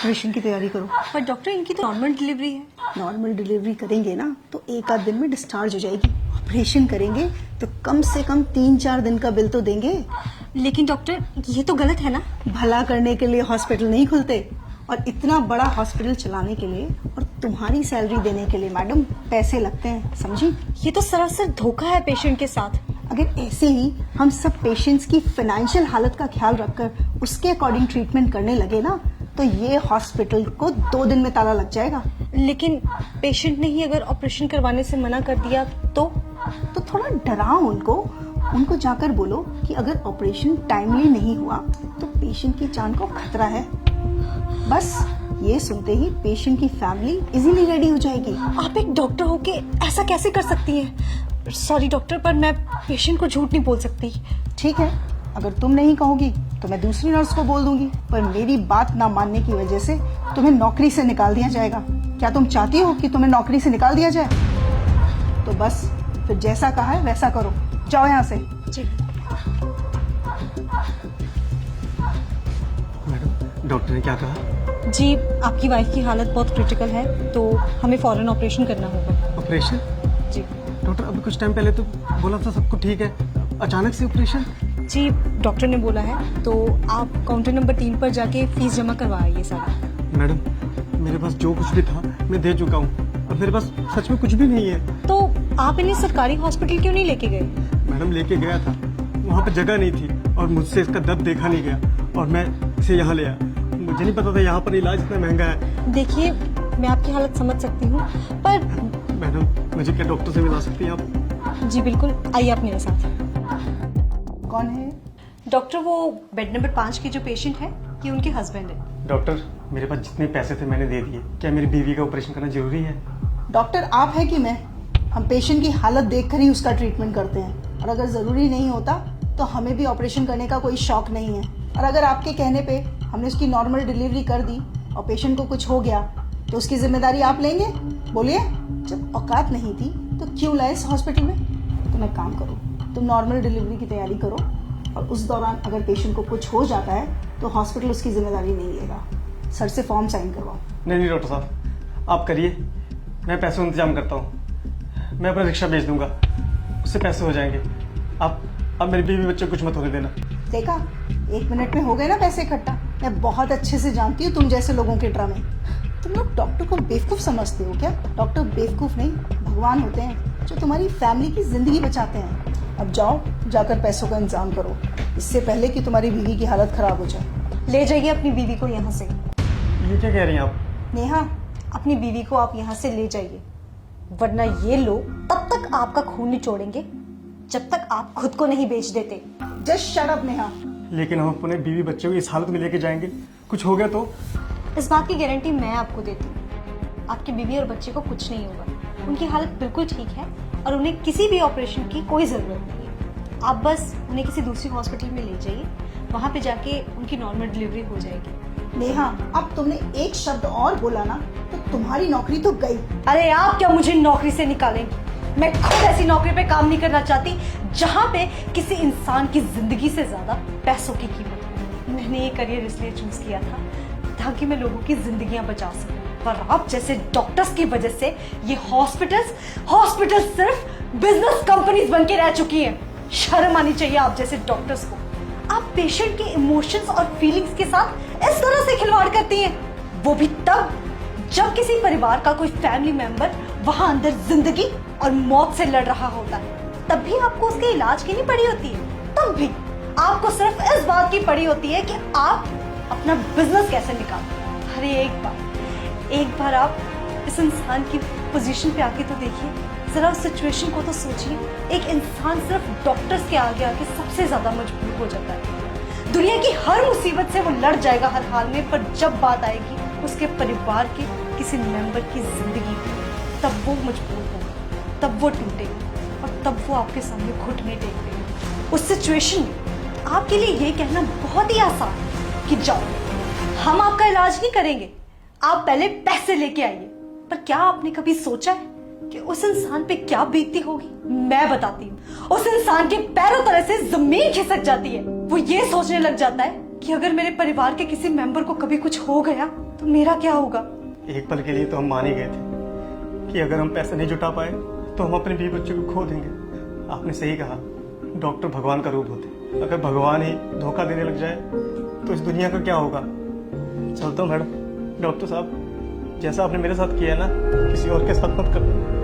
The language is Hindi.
ऑपरेशन की तैयारी करो। पर डॉक्टर इनकी तो नॉर्मल डिलीवरी है। नॉर्मल डिलीवरी करेंगे ना तो एक आध दिन में डिस्चार्ज हो जाएगी। ऑपरेशन करेंगे तो कम से कम 3-4 दिन का बिल तो देंगे। लेकिन डॉक्टर ये तो गलत है ना। भला करने के लिए हॉस्पिटल नहीं खुलते, और इतना बड़ा हॉस्पिटल चलाने के लिए और तुम्हारी सैलरी देने के लिए मैडम पैसे लगते हैं, समझी? ये तो सरासर धोखा है पेशेंट के साथ। अगर ऐसे ही हम सब पेशेंट्स की फाइनेंशियल हालत का ख्याल रखकर उसके अकॉर्डिंग ट्रीटमेंट करने लगे ना तो ये हॉस्पिटल को 2 दिन में ताला लग जाएगा। लेकिन पेशेंट ने ही अगर ऑपरेशन करवाने से मना कर दिया तो थोड़ा डराओ उनको जाकर बोलो कि अगर ऑपरेशन टाइमली नहीं हुआ तो पेशेंट की जान को खतरा है। बस ये सुनते ही पेशेंट की फैमिली इजीली रेडी हो जाएगी। आप एक डॉक्टर होके ऐसा कैसे कर सकती हैं? सॉरी डॉक्टर, पर मैं पेशेंट को झूठ नहीं बोल सकती। ठीक है, अगर तुम नहीं कहोगी तो मैं दूसरी नर्स को बोल दूंगी, पर मेरी बात ना मानने की वजह से तुम्हें नौकरी से निकाल दिया जाएगा। क्या तुम चाहती हो कि तुम्हें नौकरी से निकाल दिया जाए? तो बस फिर जैसा कहा है वैसा करो, जाओ यहाँ से। जी मैडम, डॉक्टर ने क्या कहा? जी, आपकी वाइफ की हालत बहुत क्रिटिकल है तो हमें फौरन ऑपरेशन करना होगा। ऑपरेशन? जी डॉक्टर, अभी कुछ टाइम पहले तो बोला था सब कुछ ठीक है, अचानक से ऑपरेशन? जी, डॉक्टर ने बोला है तो आप काउंटर नंबर 3 पर जाके फीस जमा करवाइए सारा। मैडम, मेरे पास जो कुछ भी था मैं दे चुका हूँ, अब मेरे पास सच में कुछ भी नहीं है। तो आप इन्हें सरकारी हॉस्पिटल क्यों नहीं लेके गए? मैडम, लेके गया था, वहाँ पे जगह नहीं थी और मुझसे इसका दर्द देखा नहीं गया और मैं इसे यहाँ ले आया। मुझे नहीं पता था यहाँ पर इलाज इतना महंगा है। देखिए, मैं आपकी हालत समझ सकती हूँ, पर मैडम, मुझे क्या डॉक्टर से मिला सकती हैं आप? जी बिल्कुल, आइए आप मेरे साथ। कौन है? डॉक्टर, वो बेड नंबर 5 के जो पेशेंट है ये उनके हस्बैंड है। डॉक्टर, मेरे पास जितने पैसे थे मैंने दे दिए, क्या मेरी बीवी का ऑपरेशन करना जरूरी है? डॉक्टर आप है कि मैं? हम पेशेंट की हालत देखकर ही उसका ट्रीटमेंट करते हैं, और अगर जरूरी नहीं होता तो हमें भी ऑपरेशन करने का कोई शौक नहीं है। और अगर आपके कहने पे हमने उसकी नॉर्मल डिलीवरी कर दी और पेशेंट को कुछ हो गया तो उसकी जिम्मेदारी आप लेंगे? बोलिए, जब औकात नहीं थी तो क्यों लाए इस हॉस्पिटल में? तुम एक काम करो, तुम नॉर्मल डिलीवरी की तैयारी करो, और उस दौरान अगर पेशेंट को कुछ हो जाता है तो हॉस्पिटल उसकी जिम्मेदारी नहीं लेगा। सर से फॉर्म साइन करवाओ। नहीं डॉक्टर साहब, आप करिए, मैं पैसों का इंतजाम करता हूँ। मैं अपना रिक्शा भेज दूंगा, उससे पैसे हो जाएंगे। आप मेरी बीवी बच्चे कुछ मत होने देना। देखा, 1 मिनट में हो गए ना पैसे इकट्ठा। मैं बहुत अच्छे से जानती हूँ तुम जैसे लोगों के ड्रामे। तुम लोग डॉक्टर को बेवकूफ समझते हो क्या? डॉक्टर बेवकूफ नहीं, भगवान होते हैं जो तुम्हारी फैमिली की जिंदगी बचाते हैं। अब जाओ, जाकर पैसों का इंतजाम करो, इससे पहले कि तुम्हारी बीवी की हालत खराब हो जाए। ले जाइए अपनी बीवी को यहाँ से। ये क्या कह रही हैं आप? नेहा, अपनी बीवी को आप यहाँ से ले जाइए, वरना ये लोग तब तक आपका खून निचोड़ेंगे जब तक आप खुद को नहीं बेच देते। Just shut up Neha. लेकिन हम अपने बीवी बच्चे को इस हालत में लेके जाएंगे, कुछ हो गया तो? इस बात की गारंटी मैं आपको देती हूँ, आपकी बीवी और बच्चे को कुछ नहीं होगा। उनकी हालत बिल्कुल ठीक है और उन्हें किसी भी ऑपरेशन की कोई जरूरत नहीं है। आप बस उन्हें किसी दूसरी हॉस्पिटल में ले जाइए, वहाँ पे जाके उनकी नॉर्मल डिलीवरी हो जाएगी। नेहा, अब तुमने एक शब्द और बोला ना तो तुम्हारी नौकरी तो गई। अरे आप क्या मुझे नौकरी से निकालेंगे? मैं खुद ऐसी नौकरी पे काम नहीं करना चाहती जहाँ पे किसी इंसान की जिंदगी से ज्यादा पैसों की कीमत हो। मैंने ये करियर इसलिए चूज किया था ताकि मैं लोगों की जिंदगियां बचा सकूं, पर आप जैसे डॉक्टर्स की वजह से ये हॉस्पिटल्स सिर्फ बिजनेस कंपनीज बन के रह चुकी हैं। शर्म आनी चाहिए आप जैसे डॉक्टर्स को। आप पेशेंट के इमोशंस और फीलिंग्स के साथ इस तरह से खिलवाड़ करती हैं, वो भी तब जब किसी परिवार का कोई फैमिली मेंबर वहां अंदर जिंदगी और मौत से लड़ रहा होता है। तब भी आपको उसके इलाज की नहीं पड़ी होती है, तब भी आपको सिर्फ इस बात की पड़ी होती है कि आप अपना बिजनेस कैसे निकालें। अरे एक बार आप इस इंसान की पोजीशन पे आके तो देखिए, जरा उस सिचुएशन को तो सोचिए। एक इंसान सिर्फ डॉक्टर्स के आगे आके सबसे ज्यादा मजबूर हो जाता है। दुनिया की हर मुसीबत से वो लड़ जाएगा हर हाल में, पर जब बात आएगी उसके परिवार के किसी मेंबर की जिंदगी की, तब वो मजबूर होगा, तब वो टूटेगा और तब वो आपके सामने घुटने टेक देगा। उस सिचुएशन में आपके लिए ये कहना बहुत ही आसान है कि जाओ, हम आपका इलाज नहीं करेंगे, आप पहले पैसे लेके आइए। पर क्या आपने कभी सोचा है कि उस इंसान पे क्या बीतती होगी? मैं बताती हूँ। उस इंसान के पैरों तरह से जमीन खिसक जाती है। वो ये सोचने लग जाता है कि अगर मेरे परिवार के किसी मेंबर को कभी कुछ हो गया तो मेरा क्या होगा। एक पल के लिए तो हम मान ही गए थे कि अगर हम पैसे नहीं जुटा पाए तो हम अपने बीवी बच्चों को खो देंगे। आपने सही कहा, डॉक्टर भगवान का रूप होते। अगर भगवान ही धोखा देने लग जाए तो इस दुनिया का क्या होगा। चलता हूँ मैडम। डॉक्टर साहब, जैसा आपने मेरे साथ किया ना, किसी और के साथ मत करना।